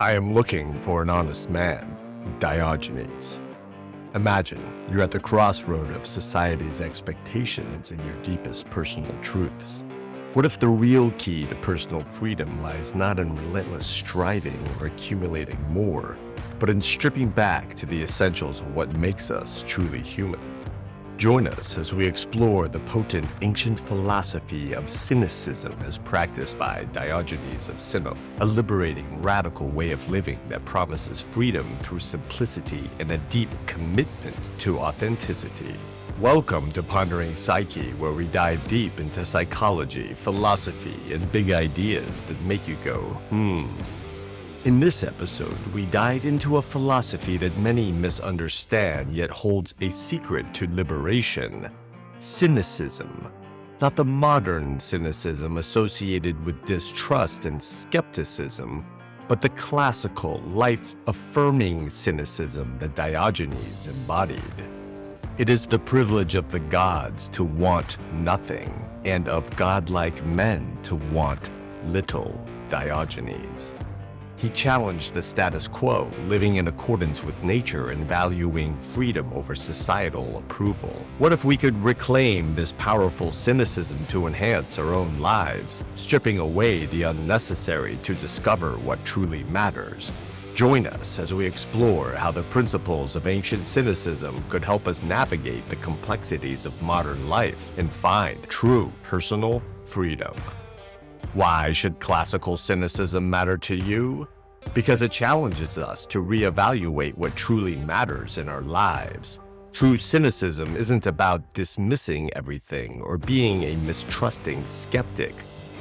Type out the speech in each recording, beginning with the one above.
I am looking for an honest man, Diogenes. Imagine you're at the crossroad of society's expectations and your deepest personal truths. What if the real key to personal freedom lies not in relentless striving or accumulating more, but in stripping back to the essentials of what makes us truly human? Join us as we explore the potent ancient philosophy of Cynicism as practiced by Diogenes of Sinope, a liberating, radical way of living that promises freedom through simplicity and a deep commitment to authenticity. Welcome to Pondering Psyche, where we dive deep into psychology, philosophy, and big ideas that make you go, In this episode, we dive into a philosophy that many misunderstand yet holds a secret to liberation: cynicism. Not the modern cynicism associated with distrust and skepticism, but the classical, life-affirming cynicism that Diogenes embodied. It is the privilege of the gods to want nothing, and of godlike men to want little. Diogenes. He challenged the status quo, living in accordance with nature and valuing freedom over societal approval. What if we could reclaim this powerful cynicism to enhance our own lives, stripping away the unnecessary to discover what truly matters? Join us as we explore how the principles of ancient cynicism could help us navigate the complexities of modern life and find true personal freedom. Why should classical cynicism matter to you? Because it challenges us to reevaluate what truly matters in our lives. True cynicism isn't about dismissing everything or being a mistrusting skeptic.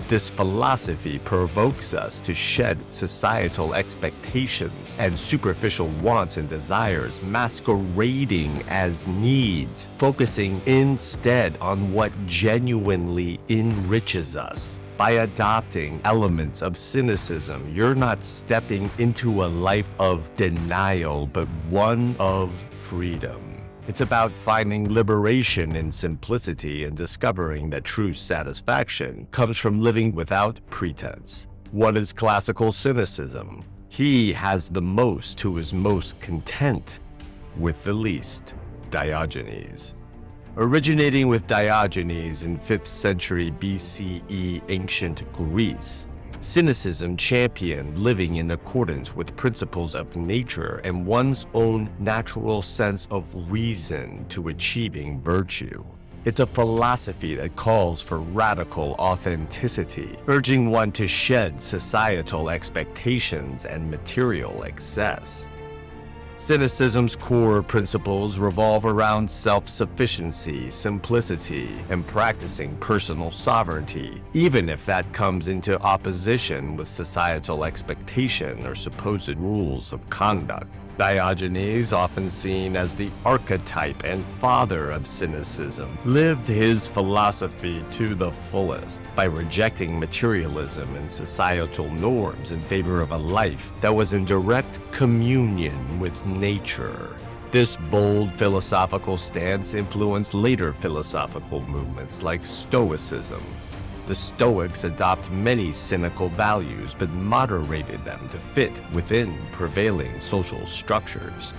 This philosophy provokes us to shed societal expectations and superficial wants and desires masquerading as needs, focusing instead on what genuinely enriches us. By adopting elements of cynicism, you're not stepping into a life of denial, but one of freedom. It's about finding liberation in simplicity and discovering that true satisfaction comes from living without pretense. What is classical cynicism? He has the most who is most content with the least. Diogenes. Originating with Diogenes in 5th century BCE ancient Greece, cynicism championed living in accordance with principles of nature and one's own natural sense of reason to achieving virtue. It's a philosophy that calls for radical authenticity, urging one to shed societal expectations and material excess. Cynicism's core principles revolve around self-sufficiency, simplicity, and practicing personal sovereignty, even if that comes into opposition with societal expectation or supposed rules of conduct. Diogenes, often seen as the archetype and father of cynicism, lived his philosophy to the fullest by rejecting materialism and societal norms in favor of a life that was in direct communion with nature. This bold philosophical stance influenced later philosophical movements like Stoicism. The Stoics adopt many cynical values but moderated them to fit within prevailing social structures.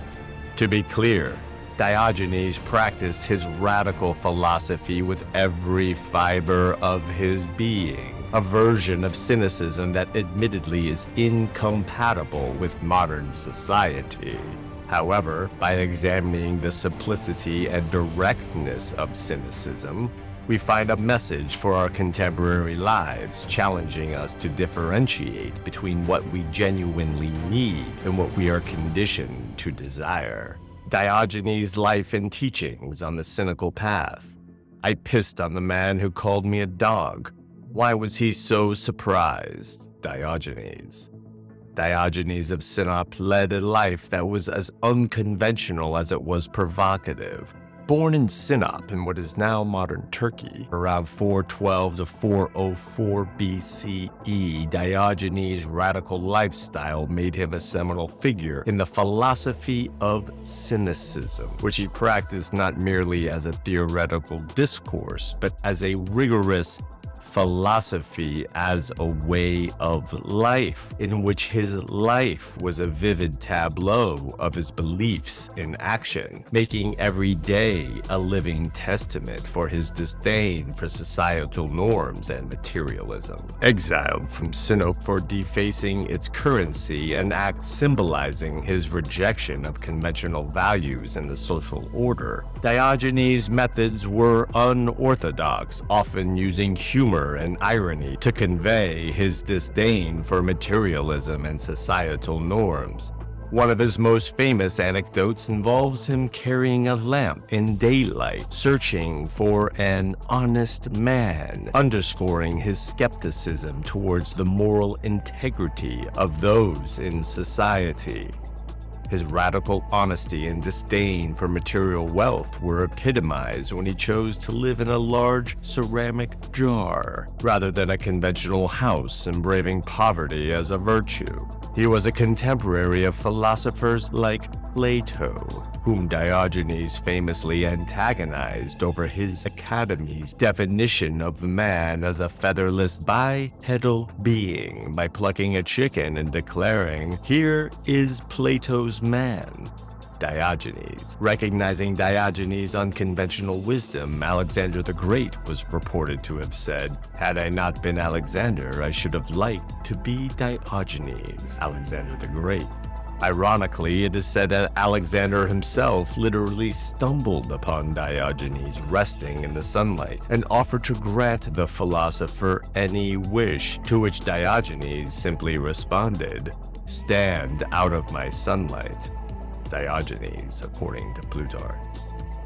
To be clear, Diogenes practiced his radical philosophy with every fiber of his being, a version of cynicism that admittedly is incompatible with modern society. However, by examining the simplicity and directness of cynicism, we find a message for our contemporary lives, challenging us to differentiate between what we genuinely need and what we are conditioned to desire. Diogenes' life and teachings on the cynical path. I pissed on the man who called me a dog. Why was he so surprised? Diogenes. Diogenes of Sinope led a life that was as unconventional as it was provocative. Born in Sinope in what is now modern Turkey, around 412 to 404 BCE, Diogenes' radical lifestyle made him a seminal figure in the philosophy of cynicism, which he practiced not merely as a theoretical discourse, but as a rigorous philosophy as a way of life, in which his life was a vivid tableau of his beliefs in action, making every day a living testament for his disdain for societal norms and materialism. Exiled from Sinope for defacing its currency, an act symbolizing his rejection of conventional values in the social order, Diogenes' methods were unorthodox, often using humor and irony to convey his disdain for materialism and societal norms. One of his most famous anecdotes involves him carrying a lamp in daylight, searching for an honest man, underscoring his skepticism towards the moral integrity of those in society. His radical honesty and disdain for material wealth were epitomized when he chose to live in a large ceramic jar, rather than a conventional house, embracing poverty as a virtue. He was a contemporary of philosophers like Plato, whom Diogenes famously antagonized over his Academy's definition of man as a featherless bipedal being by plucking a chicken and declaring, "Here is Plato's man." Diogenes. Recognizing Diogenes' unconventional wisdom, Alexander the Great was reported to have said, "Had I not been Alexander, I should have liked to be Diogenes." Alexander the Great. Ironically, it is said that Alexander himself literally stumbled upon Diogenes resting in the sunlight and offered to grant the philosopher any wish, to which Diogenes simply responded, "Stand out of my sunlight." Diogenes, according to Plutarch.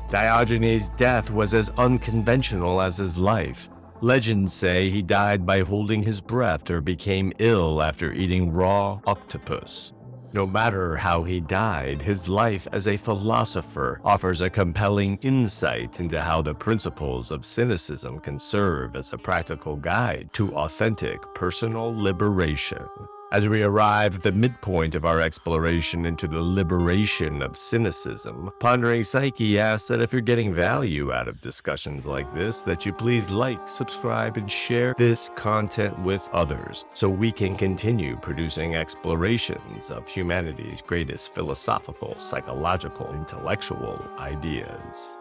Diogenes' death was as unconventional as his life. Legends say he died by holding his breath or became ill after eating raw octopus. No matter how he died, his life as a philosopher offers a compelling insight into how the principles of Cynicism can serve as a practical guide to authentic personal liberation. As we arrive at the midpoint of our exploration into the liberation of cynicism, Pondering Psyche asks that if you're getting value out of discussions like this, that you please like, subscribe, and share this content with others so we can continue producing explorations of humanity's greatest philosophical, psychological, intellectual ideas.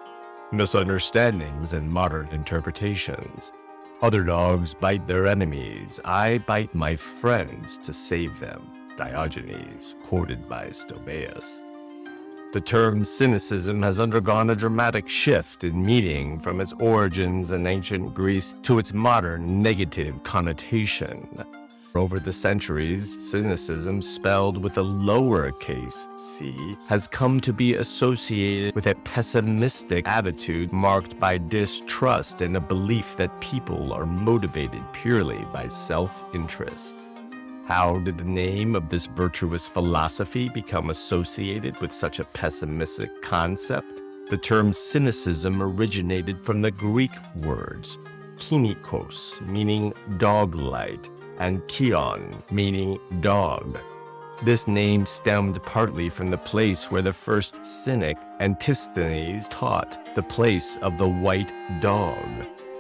Misunderstandings and modern interpretations. Other dogs bite their enemies. I bite my friends to save them. Diogenes, quoted by Stobaeus. The term cynicism has undergone a dramatic shift in meaning from its origins in ancient Greece to its modern negative connotation. Over the centuries, cynicism, spelled with a lowercase c, has come to be associated with a pessimistic attitude marked by distrust and a belief that people are motivated purely by self-interest. How did the name of this virtuous philosophy become associated with such a pessimistic concept? The term cynicism originated from the Greek words kynikos, meaning dog-like, and kion, meaning dog. This name stemmed partly from the place where the first Cynic, Antisthenes, taught, the place of the white dog.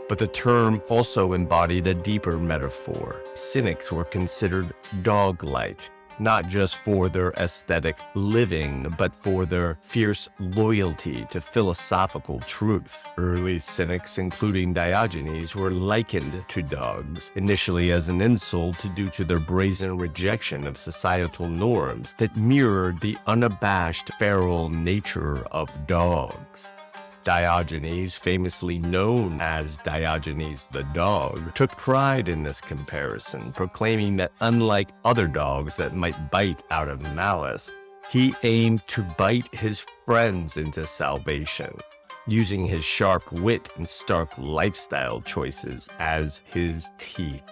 But the term also embodied a deeper metaphor. Cynics were considered dog-like, not just for their aesthetic living, but for their fierce loyalty to philosophical truth. Early Cynics, including Diogenes, were likened to dogs, initially as an insult due to their brazen rejection of societal norms that mirrored the unabashed feral nature of dogs. Diogenes, famously known as Diogenes the dog, took pride in this comparison, proclaiming that unlike other dogs that might bite out of malice, he aimed to bite his friends into salvation, using his sharp wit and stark lifestyle choices as his teeth.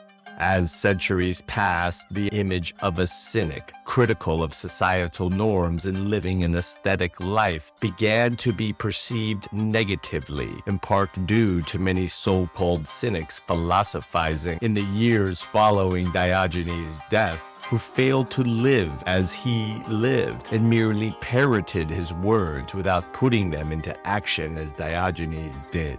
As centuries passed, the image of a cynic, critical of societal norms and living an aesthetic life, began to be perceived negatively, in part due to many so-called cynics philosophizing in the years following Diogenes' death, who failed to live as he lived and merely parroted his words without putting them into action as Diogenes did.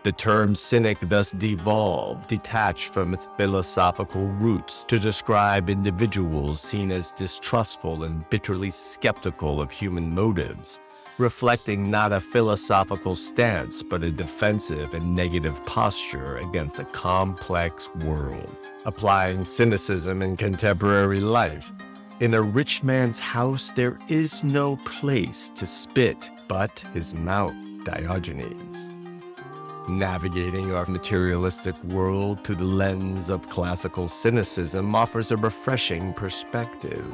The term cynic thus devolved, detached from its philosophical roots, to describe individuals seen as distrustful and bitterly skeptical of human motives, reflecting not a philosophical stance but a defensive and negative posture against a complex world. Applying cynicism in contemporary life. In a rich man's house there is no place to spit but his mouth. Diogenes. Navigating our materialistic world through the lens of classical cynicism offers a refreshing perspective.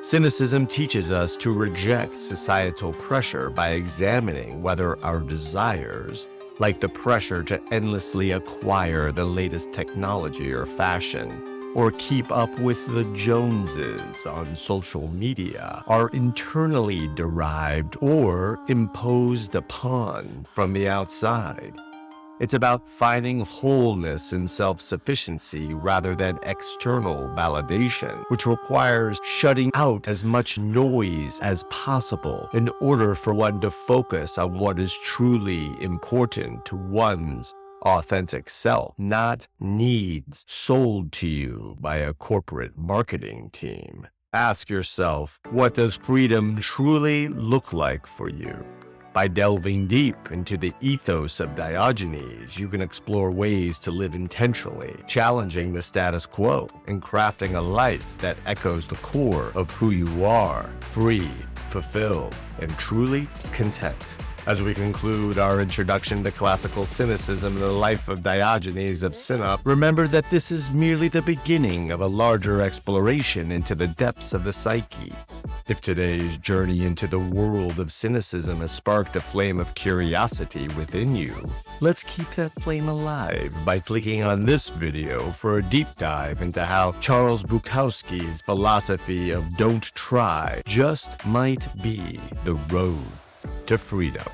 Cynicism teaches us to reject societal pressure by examining whether our desires, like the pressure to endlessly acquire the latest technology or fashion, or keep up with the Joneses on social media, are internally derived or imposed upon from the outside. It's about finding wholeness and self-sufficiency rather than external validation, which requires shutting out as much noise as possible in order for one to focus on what is truly important to one's authentic self, not needs sold to you by a corporate marketing team. Ask yourself, what does freedom truly look like for you? By delving deep into the ethos of Diogenes, you can explore ways to live intentionally, challenging the status quo, and crafting a life that echoes the core of who you are, free, fulfilled, and truly content. As we conclude our introduction to classical cynicism and the life of Diogenes of Sinope, remember that this is merely the beginning of a larger exploration into the depths of the psyche. If today's journey into the world of cynicism has sparked a flame of curiosity within you, let's keep that flame alive by clicking on this video for a deep dive into how Charles Bukowski's philosophy of don't try just might be the road to freedom.